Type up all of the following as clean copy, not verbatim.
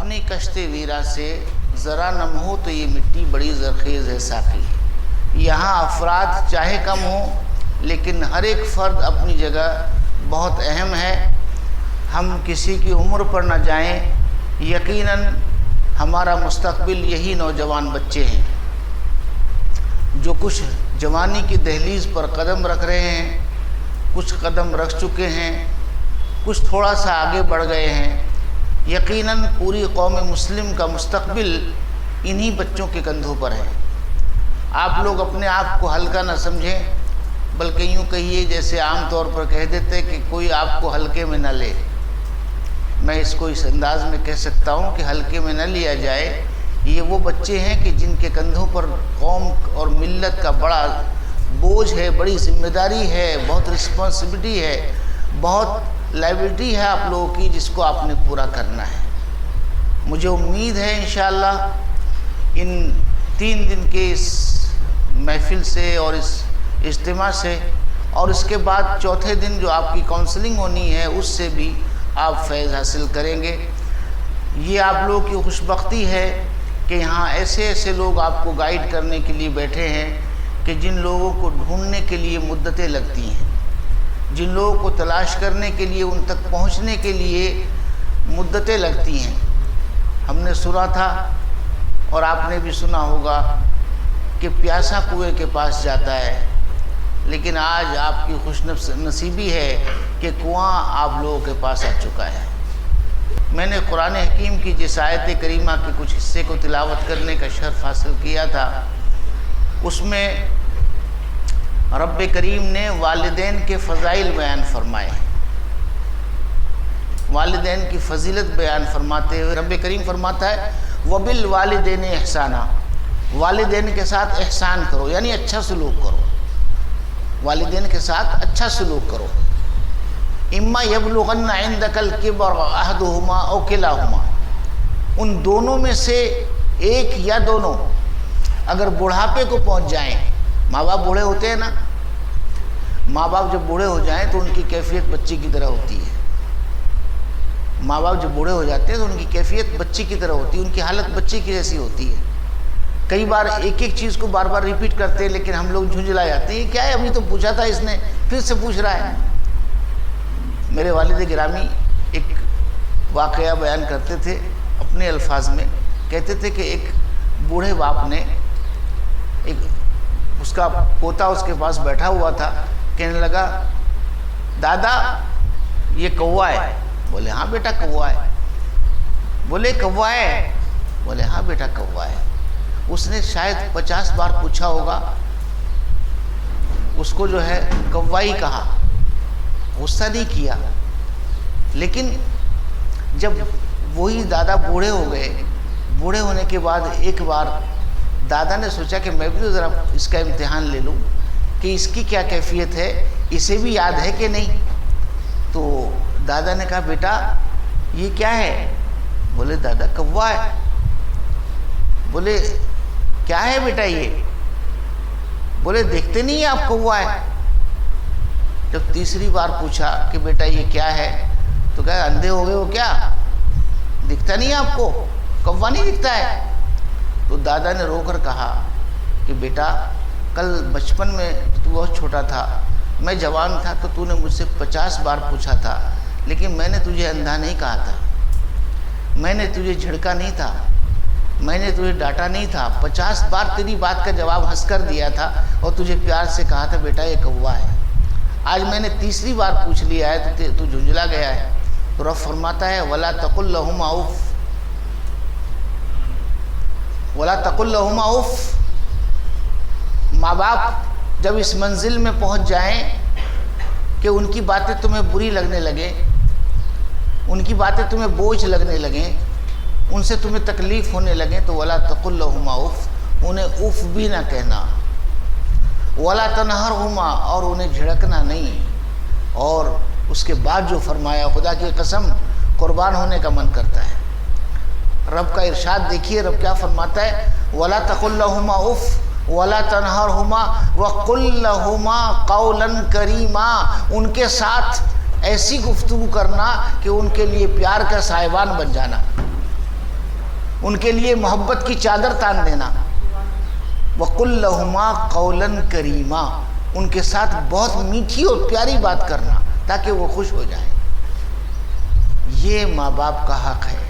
اپنی کشت ویرا سے ذرا نم ہو تو یہ مٹی بڑی زرخیز ہے ساقی. یہاں افراد چاہے کم ہوں لیکن ہر ایک فرد اپنی جگہ بہت اہم ہے. ہم کسی کی عمر پر نہ جائیں. یقیناً ہمارا مستقبل یہی نوجوان بچے ہیں جو کچھ جوانی کی دہلیز پر قدم رکھ رہے ہیں, کچھ قدم رکھ چکے ہیں, کچھ تھوڑا سا آگے بڑھ گئے ہیں. یقیناً پوری قوم مسلم کا مستقبل انہی بچوں کے کندھوں پر ہے. آپ لوگ اپنے آپ کو ہلکا نہ سمجھیں, بلکہ یوں کہیے جیسے عام طور پر کہہ دیتے کہ کوئی آپ کو ہلکے میں نہ لے. میں اس کو اس انداز میں کہہ سکتا ہوں کہ ہلکے میں نہ لیا جائے. یہ وہ بچے ہیں کہ جن کے کندھوں پر قوم اور ملت کا بڑا بوجھ ہے, بڑی ذمہ داری ہے, بہت رسپانسبلٹی ہے, بہت لائبلٹی ہے آپ لوگوں کی, جس کو آپ نے پورا کرنا ہے. مجھے امید ہے انشاءاللہ ان 3 دن کے اس محفل سے اور اس اجتماع سے اور اس کے بعد چوتھے دن جو آپ کی کاؤنسلنگ ہونی ہے اس سے بھی آپ فیض حاصل کریں گے. یہ آپ لوگوں کی خوش بختی ہے کہ یہاں ایسے ایسے لوگ آپ کو گائیڈ کرنے کے لیے بیٹھے ہیں کہ جن لوگوں کو ڈھونڈنے کے لیے مدتیں لگتی ہیں, جن لوگوں کو تلاش کرنے کے لیے, ان تک پہنچنے کے لیے مدتیں لگتی ہیں. ہم نے سنا تھا اور آپ نے بھی سنا ہوگا کہ پیاسا کنویں کے پاس جاتا ہے, لیکن آج آپ کی خوش نصیبی ہے کہ کنواں آپ لوگوں کے پاس آ چکا ہے. میں نے قرآن حکیم کی جس آیت کریمہ کے کچھ حصے کو تلاوت کرنے کا شرف حاصل کیا تھا, اس میں رب کریم نے والدین کے فضائل بیان فرمائے. والدین کی فضیلت بیان فرماتے ہوئے رب کریم فرماتا ہے وَبِالْوَالِدَيْنِ احسانا, والدین کے ساتھ احسان کرو, یعنی اچھا سلوک کرو. والدین کے ساتھ اچھا سلوک کرو. اما یبلغن عندک الکبر احدہما او کلاہما, ان دونوں میں سے ایک یا دونوں اگر بڑھاپے کو پہنچ جائیں. ماں باپ بوڑھے ہوتے ہیں نا, ماں باپ جب بوڑھے ہو جائیں تو ان کی کیفیت بچے کی طرح ہوتی ہے. ماں باپ جب بوڑھے ہو جاتے ہیں تو ان کی کیفیت بچے کی طرح ہوتی ہے, ان کی حالت بچے کی جیسی ہوتی ہے. کئی بار ایک ایک چیز کو بار بار ریپیٹ کرتے ہیں لیکن ہم لوگ جھنجھلا جاتے ہیں, یہ کیا ہے, ابھی تو پوچھا تھا اس نے, پھر سے پوچھ رہا ہے. میرے والد گرامی ایک واقعہ بیان کرتے تھے اپنے الفاظ میں. کہتے تھے کہ ایک بوڑھے باپ نے, ایک اس کا پوتا اس کے پاس بیٹھا ہوا تھا, کہنے لگا دادا یہ کوا ہے. بولے ہاں بیٹا کوا ہے. بولے کوا ہے. بولے ہاں بیٹا کوا ہے. اس نے شاید 50 بار پوچھا ہوگا, اس کو جو ہے کوائی کہا, غصہ نہیں کیا. لیکن جب وہی دادا بوڑھے ہو گئے, بوڑھے ہونے کے بعد ایک بار دادا نے سوچا کہ میں بھی تو ذرا اس کا امتحان لے لوں کہ اس کی کیا کیفیت ہے, اسے بھی یاد ہے کہ نہیں. تو دادا نے کہا بیٹا یہ کیا ہے. بولے دادا کوا ہے. بولے کیا ہے بیٹا یہ. بولے دیکھتے نہیں ہیں آپ کوا ہے. جب تیسری بار پوچھا کہ بیٹا یہ کیا ہے تو کہا اندھے ہو گئے ہو کیا, دکھتا نہیں آپ کو, کوا نہیں دکھتا ہے. تو دادا نے رو کر کہا کہ بیٹا کل بچپن میں تو بہت چھوٹا تھا, میں جوان تھا تو تو نے مجھ سے 50 بار پوچھا تھا, لیکن میں نے تجھے اندھا نہیں کہا تھا, میں نے تجھے جھڑکا نہیں تھا, میں نے تجھے ڈانٹا نہیں تھا. 50 بار تیری بات کا جواب ہنس کر دیا تھا اور تجھے پیار سے کہا تھا بیٹا یہ کوا ہے. آج میں نے تیسری بار پوچھ لیا ہے تو جھنجھلا گیا ہے. تو رب فرماتا ہے وَلَا تَقُلْ لَهُمَا اُفٍّ, وَلَا تَقُلْ لَهُمَا اُفٍّ. ماں باپ جب اس منزل میں پہنچ جائیں کہ ان کی باتیں تمہیں بری لگنے لگیں, ان کی باتیں تمہیں بوجھ لگنے لگیں, ان سے تمہیں تکلیف ہونے لگیں, تو وَلَا تَقُلْ لَهُمَا اُفٍّ, انہیں اف بھی نہ کہنا. وَلَا تَنْهَرْهُمَا, اور انہیں جھڑکنا نہیں. اور اس کے بعد جو فرمایا, خدا کی قسم قربان ہونے کا من کرتا ہے. رب کا ارشاد دیکھیے, رب کیا فرماتا ہے وَلَا تَقُلْ لَهُمَا اُفٍّ وَلَا تَنْهَرْهُمَا وَقُلْ لَهُمَا قَوْلًا كَرِيمًا, ان کے ساتھ ایسی گفتگو کرنا کہ ان کے لیے پیار کا سائبان بن جانا. ان کے لیے محبت کی چادر تان دینا، وَقُلْ لَهُمَا قَوْلًا كَرِيمًا، ان کے ساتھ بہت میٹھی اور پیاری بات کرنا تاکہ وہ خوش ہو جائیں۔ یہ ماں باپ کا حق ہے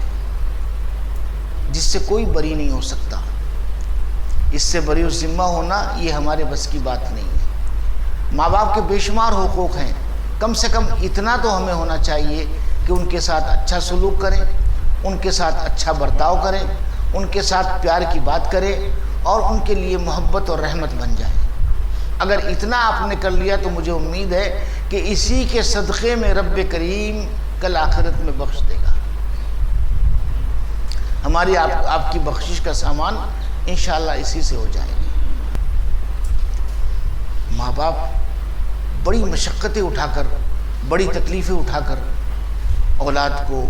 جس سے کوئی بری نہیں ہو سکتا، اس سے بری و ذمہ ہونا یہ ہمارے بس کی بات نہیں ہے۔ ماں باپ کے بے شمار حقوق ہیں، کم سے کم اتنا تو ہمیں ہونا چاہیے کہ ان کے ساتھ اچھا سلوک کریں، ان کے ساتھ اچھا برتاؤ کریں، ان کے ساتھ پیار کی بات کریں اور ان کے لیے محبت اور رحمت بن جائے۔ اگر اتنا آپ نے کر لیا تو مجھے امید ہے کہ اسی کے صدقے میں رب کریم کل آخرت میں بخش دے گا۔ ہماری آپ کی بخشش کا سامان انشاءاللہ اسی سے ہو جائے گی۔ ماں باپ بڑی مشقتیں اٹھا کر، بڑی تکلیفیں اٹھا کر اولاد کو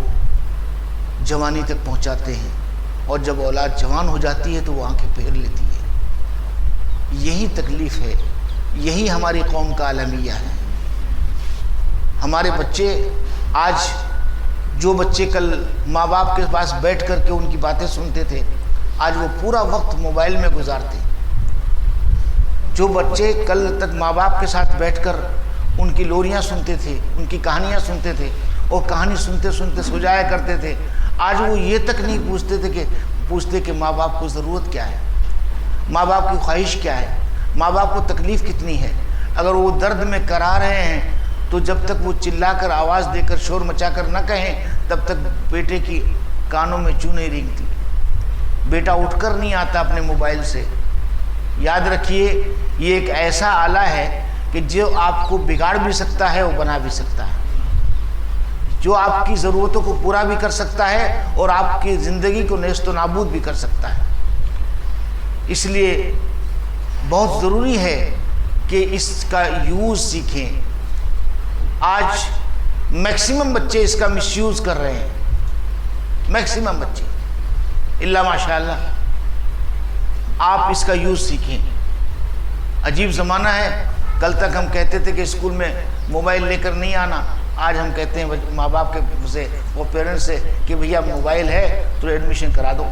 جوانی تک پہنچاتے ہیں، اور جب اولاد جوان ہو جاتی ہے تو وہ آنکھیں پھیر لیتی ہے۔ یہی تکلیف ہے، یہی ہماری قوم کا المیہ ہے۔ ہمارے بچے آج، جو بچے کل ماں باپ کے پاس بیٹھ کر کے ان کی باتیں سنتے تھے، آج وہ پورا وقت موبائل میں گزارتے۔ جو بچے کل تک ماں باپ کے ساتھ بیٹھ کر ان کی لوریاں سنتے تھے، ان کی کہانیاں سنتے تھے اور کہانی سنتے سنتے سو جایا کرتے تھے، آج وہ یہ تک نہیں پوچھتے کہ ماں باپ کو ضرورت کیا ہے، ماں باپ کی خواہش کیا ہے، ماں باپ کو تکلیف کتنی ہے۔ اگر وہ درد میں کرا رہے ہیں تو جب تک وہ چلا کر، آواز دے کر، شور مچا کر نہ کہیں، تب تک بیٹے کی کانوں میں چوں نہیں رینگتی۔ بیٹا اٹھ کر نہیں آتا اپنے موبائل سے۔ یاد رکھیے، یہ ایک ایسا آلہ ہے کہ جو آپ کو بگاڑ بھی سکتا ہے اور بنا بھی سکتا ہے، جو آپ کی ضرورتوں کو پورا بھی کر سکتا ہے اور آپ کی زندگی کو نیست و نابود بھی کر سکتا ہے۔ اس لیے بہت ضروری ہے کہ اس کا یوز سیکھیں۔ آج میکسیمم بچے اس کا مس یوز کر رہے ہیں، میکسیمم بچے، اللہ ماشاءاللہ۔ آپ اس کا یوز سیکھیں۔ عجیب زمانہ ہے، کل تک ہم کہتے تھے کہ اسکول میں موبائل لے کر نہیں آنا، آج ہم کہتے ہیں ماں باپ کے سے، وہ پیرنٹس سے، کہ بھیا موبائل ہے تو ایڈمیشن کرا دو۔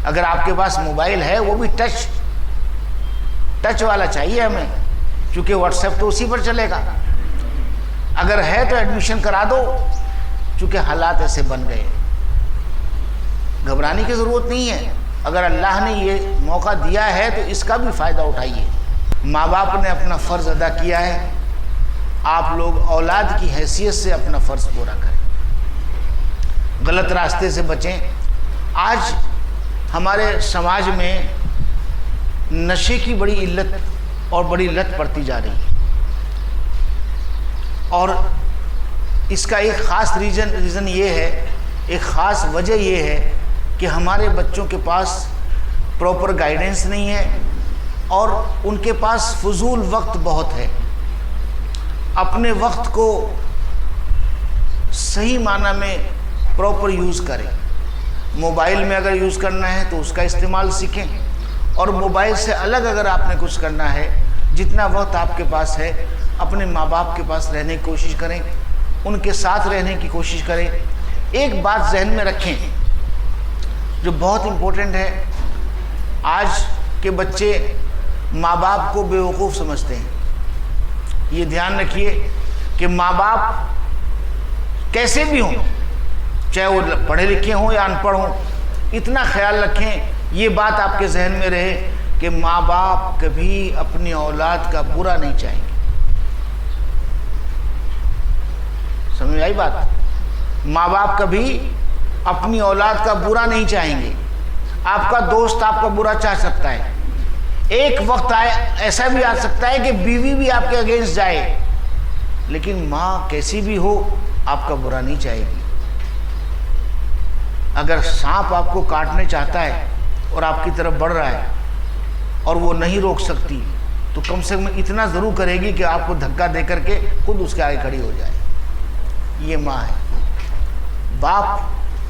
اگر آپ کے پاس موبائل ہے، وہ بھی ٹچ والا چاہیے ہمیں، کیونکہ واٹس ایپ تو اسی پر چلے گا۔ اگر ہے تو ایڈمیشن کرا دو، چونکہ حالات ایسے بن گئے۔ گھبرانے کی ضرورت نہیں ہے، اگر اللہ نے یہ موقع دیا ہے تو اس کا بھی فائدہ اٹھائیے۔ ماں باپ نے اپنا فرض ادا کیا ہے، آپ لوگ اولاد کی حیثیت سے اپنا فرض پورا کریں، غلط راستے سے بچیں۔ آج ہمارے سماج میں نشے کی بڑی علت اور بڑی لت پڑتی جا رہی ہے، اور اس کا ایک خاص ریزن یہ ہے، ایک خاص وجہ یہ ہے کہ ہمارے بچوں کے پاس پراپر گائیڈنس نہیں ہے اور ان کے پاس فضول وقت بہت ہے۔ اپنے وقت کو صحیح معنی میں پراپر یوز کریں۔ موبائل میں اگر یوز کرنا ہے تو اس کا استعمال سیکھیں، اور موبائل سے الگ اگر آپ نے کچھ کرنا ہے، جتنا وقت آپ کے پاس ہے اپنے ماں باپ کے پاس رہنے کی کوشش کریں، ان کے ساتھ رہنے کی کوشش کریں۔ ایک بات ذہن میں رکھیں جو بہت امپورٹنٹ ہے، آج کے بچے ماں باپ کو بیوقوف سمجھتے ہیں۔ یہ دھیان رکھیے کہ ماں باپ کیسے بھی ہوں، چاہے وہ پڑھے لکھے ہوں یا ان پڑھ ہوں، اتنا خیال رکھیں، یہ بات آپ کے ذہن میں رہے کہ ماں باپ کبھی اپنی اولاد کا برا نہیں چاہیں گے۔ سمجھ آئی بات؟ ماں باپ کبھی اپنی اولاد کا برا نہیں چاہیں گے۔ آپ کا دوست آپ کا برا چاہ سکتا ہے، ایک وقت ایسا بھی آ سکتا ہے کہ بیوی بھی آپ کے اگینسٹ جائے، لیکن ماں کیسی بھی ہو آپ کا برا نہیں چاہے گی۔ اگر سانپ آپ کو کاٹنے چاہتا ہے اور آپ کی طرف بڑھ رہا ہے اور وہ نہیں روک سکتی، تو کم سے کم اتنا ضرور کرے گی کہ آپ کو دھکا دے کر کے خود اس کے آگے کھڑی ہو جائے۔ یہ ماں ہے۔ باپ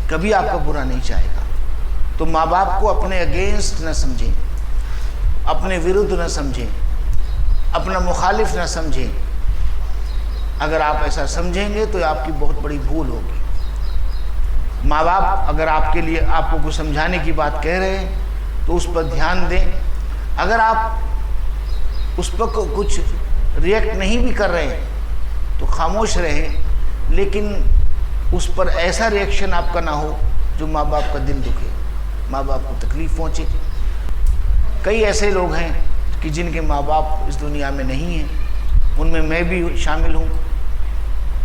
کبھی آپ کا برا نہیں چاہے گا، تو ماں باپ کو اپنے اگینسٹ نہ سمجھیں، اپنے ورد نہ سمجھیں، اپنا مخالف نہ سمجھیں۔ اگر آپ ایسا سمجھیں گے تو آپ کی بہت بڑی بھول ہوگی۔ ماں باپ اگر آپ کے لیے آپ کو کچھ سمجھانے کی بات کہہ رہے ہیں تو اس پر دھیان دیں. اگر آپ اس پر کچھ ریئیکٹ نہیں بھی کر رہے ہیں تو خاموش رہیں، لیکن اس پر ایسا ریئیکشن آپ کا نہ ہو جو ماں باپ کا دل دکھے، ماں باپ کو تکلیف پہنچے. کئی ایسے لوگ ہیں کہ جن کے ماں باپ اس دنیا میں نہیں ہیں، ان میں بھی شامل ہوں،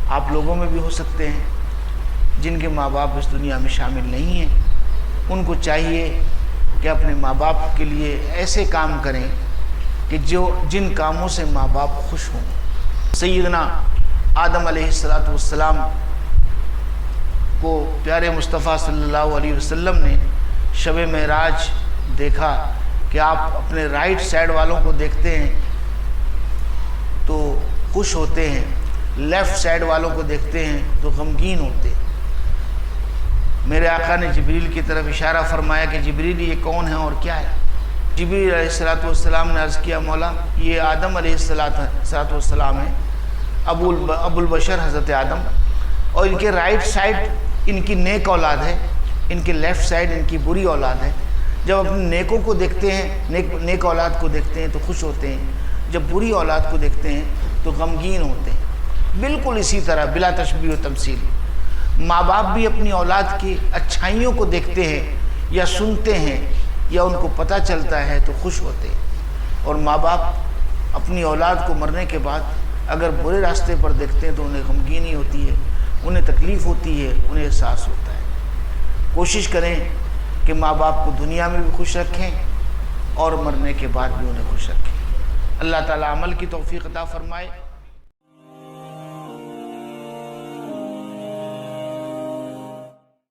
آپ لوگوں میں بھی ہو سکتے ہیں جن کے ماں باپ اس دنیا میں شامل نہیں ہیں. ان کو چاہیے کہ اپنے ماں باپ کے لیے ایسے کام کریں کہ جن کاموں سے ماں باپ خوش ہوں. سیدنا آدم علیہ السلام کو پیارے مصطفیٰ صلی اللہ علیہ وسلم نے شب معراج دیکھا کہ آپ اپنے رائٹ سائڈ والوں کو دیکھتے ہیں تو خوش ہوتے ہیں، لیفٹ سائڈ والوں کو دیکھتے ہیں تو غمگین ہوتے ہیں. میرے آقا نے جبریل کی طرف اشارہ فرمایا کہ جبریل یہ کون ہے اور کیا ہے؟ جبریل علیہ السلام نے عرض کیا مولا یہ آدم علیہ السلام ہے، ابو البشر حضرت آدم، اور ان کے رائٹ سائڈ ان کی نیک اولاد ہے، ان کے لیفٹ سائڈ ان کی بری اولاد ہے. جب اپنے نیکوں کو دیکھتے ہیں، نیک اولاد کو دیکھتے ہیں تو خوش ہوتے ہیں، جب بری اولاد کو دیکھتے ہیں تو غمگین ہوتے ہیں. بالکل اسی طرح بلا تشبیہ و تمثیل ماں باپ بھی اپنی اولاد کی اچھائیوں کو دیکھتے ہیں یا سنتے ہیں یا ان کو پتہ چلتا ہے تو خوش ہوتے ہیں، اور ماں باپ اپنی اولاد کو مرنے کے بعد اگر برے راستے پر دیکھتے ہیں تو انہیں غمگینی ہوتی ہے، انہیں تکلیف ہوتی ہے، انہیں احساس ہوتا ہے. کوشش کریں کہ ماں باپ کو دنیا میں بھی خوش رکھیں اور مرنے کے بعد بھی انہیں خوش رکھیں. اللہ تعالیٰ عمل کی توفیق عطا فرمائے.